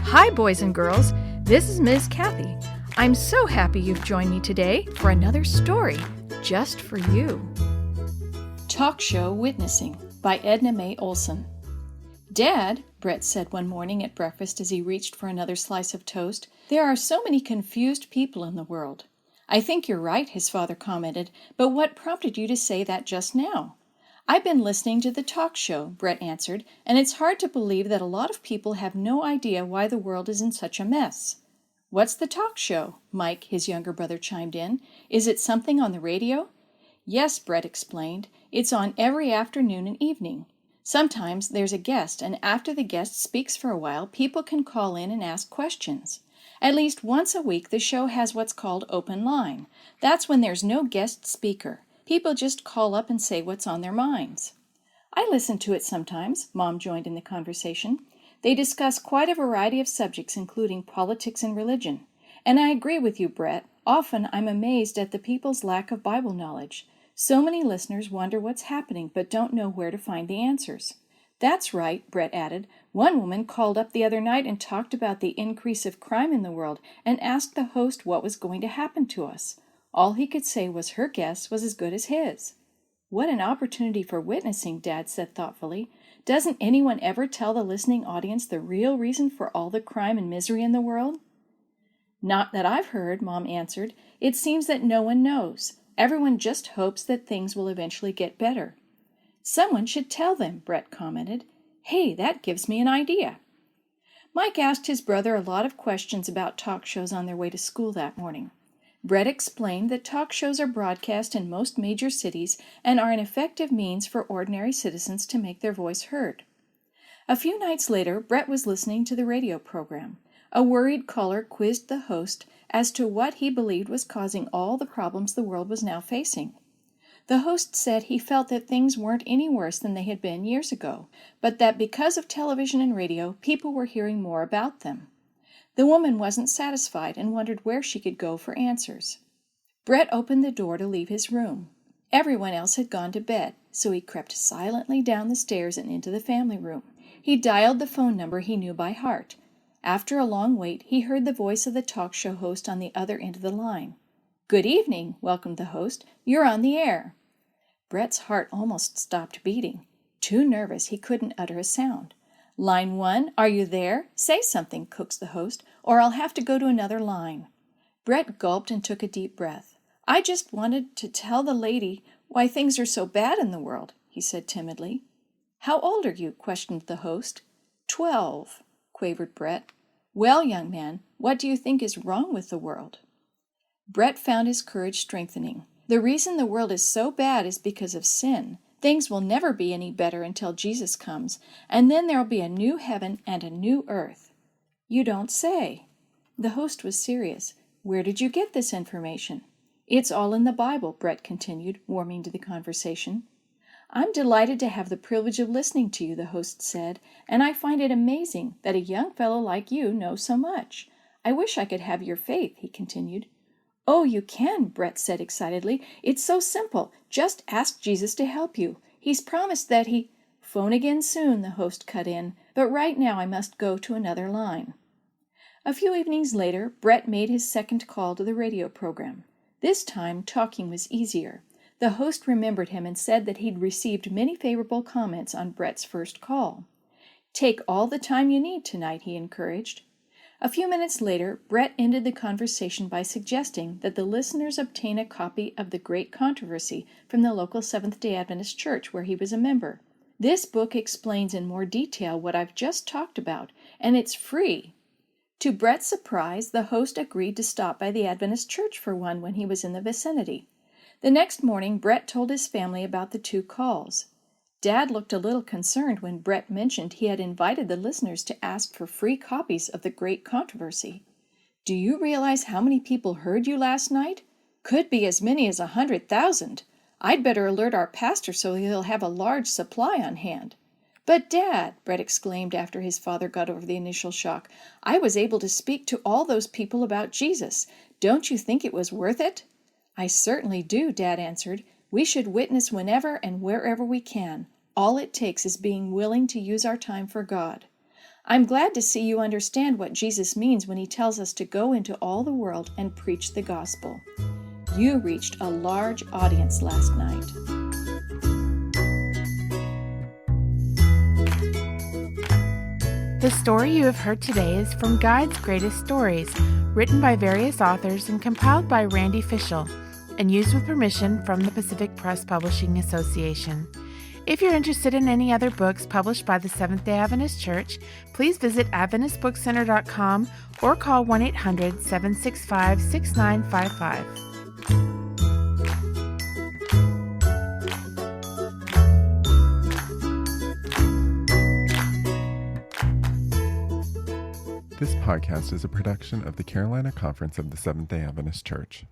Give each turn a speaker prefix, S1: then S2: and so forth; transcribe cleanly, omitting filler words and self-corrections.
S1: Hi, boys and girls. This is Ms. Kathy. I'm so happy you've joined me today for another story just for you. Talk Show Witnessing by Edna Mae Olsen. Dad, Brett said one morning at breakfast as he reached for another slice of toast, there are so many confused people in the world. I think you're right, his father commented, but what prompted you to say that just now? I've been listening to the talk show, Brett answered, and it's hard to believe that a lot of people have no idea why the world is in such a mess. What's the talk show? Mike, his younger brother, chimed in. Is it something on the radio? Yes, Brett explained. It's on every afternoon and evening. Sometimes there's a guest, and after the guest speaks for a while, people can call in and ask questions. At least once a week, the show has what's called open line. That's when there's no guest speaker. People just call up and say what's on their minds. I listen to it sometimes, Mom joined in the conversation. They discuss quite a variety of subjects, including politics and religion. And I agree with you, Brett. Often I'm amazed at the people's lack of Bible knowledge. So many listeners wonder what's happening but don't know where to find the answers. That's right, Brett added. One woman called up the other night and talked about the increase of crime in the world and asked the host what was going to happen to us. All he could say was her guess was as good as his. What an opportunity for witnessing, Dad said thoughtfully. Doesn't anyone ever tell the listening audience the real reason for all the crime and misery in the world? Not that I've heard, Mom answered. It seems that no one knows. Everyone just hopes that things will eventually get better. Someone should tell them, Brett commented. Hey, that gives me an idea. Mike asked his brother a lot of questions about talk shows on their way to school that morning. Brett explained that talk shows are broadcast in most major cities and are an effective means for ordinary citizens to make their voice heard. A few nights later, Brett was listening to the radio program. A worried caller quizzed the host as to what he believed was causing all the problems the world was now facing. The host said he felt that things weren't any worse than they had been years ago, but that because of television and radio, people were hearing more about them. The woman wasn't satisfied and wondered where she could go for answers. Brett opened the door to leave his room. Everyone else had gone to bed, so he crept silently down the stairs and into the family room. He dialed the phone number he knew by heart. After a long wait, he heard the voice of the talk show host on the other end of the line. "Good evening," welcomed the host. "You're on the air." Brett's heart almost stopped beating. Too nervous, he couldn't utter a sound. "Line 1, are you there? Say something," coaxed the host, "or I'll have to go to another line." Brett gulped and took a deep breath. "I just wanted to tell the lady why things are so bad in the world," he said timidly. "How old are you?" questioned the host. 12, quavered Brett. "Well, young man, what do you think is wrong with the world?" Brett found his courage strengthening. The reason the world is so bad is because of sin. Things will never be any better until Jesus comes, and then there'll be a new heaven and a new earth. "You don't say." The host was serious. "Where did you get this information?" "It's all in the Bible," Brett continued, warming to the conversation. "I'm delighted to have the privilege of listening to you," the host said, "and I find it amazing that a young fellow like you knows so much. I wish I could have your faith," he continued. "Oh, you can," Brett said excitedly. "It's so simple. Just ask Jesus to help you. He's promised that he—" "Phone again soon," the host cut in, "but right now I must go to another line." A few evenings later, Brett made his second call to the radio program. This time, talking was easier. The host remembered him and said that he'd received many favorable comments on Brett's first call. "Take all the time you need tonight," he encouraged. A few minutes later, Brett ended the conversation by suggesting that the listeners obtain a copy of The Great Controversy from the local Seventh-day Adventist church where he was a member. This book explains in more detail what I've just talked about, and it's free. To Brett's surprise, the host agreed to stop by the Adventist church for one when he was in the vicinity. The next morning, Brett told his family about the 2 calls. Dad looked a little concerned when Brett mentioned he had invited the listeners to ask for free copies of The Great Controversy. "Do you realize how many people heard you last night? Could be as many as 100,000. I'd better alert our pastor so he'll have a large supply on hand." "But, Dad," Brett exclaimed after his father got over the initial shock, "I was able to speak to all those people about Jesus. Don't you think it was worth it?" "I certainly do," Dad answered. "We should witness whenever and wherever we can. All it takes is being willing to use our time for God. I'm glad to see you understand what Jesus means when he tells us to go into all the world and preach the gospel. You reached a large audience last night.
S2: The story you have heard today is from God's Greatest Stories, written by various authors and compiled by Randy Fischel, and used with permission from the Pacific Press Publishing Association. If you're interested in any other books published by the Seventh-day Adventist Church, please visit AdventistBookCenter.com or call 1-800-765-6955.
S3: This podcast is a production of the Carolina Conference of the Seventh-day Adventist Church.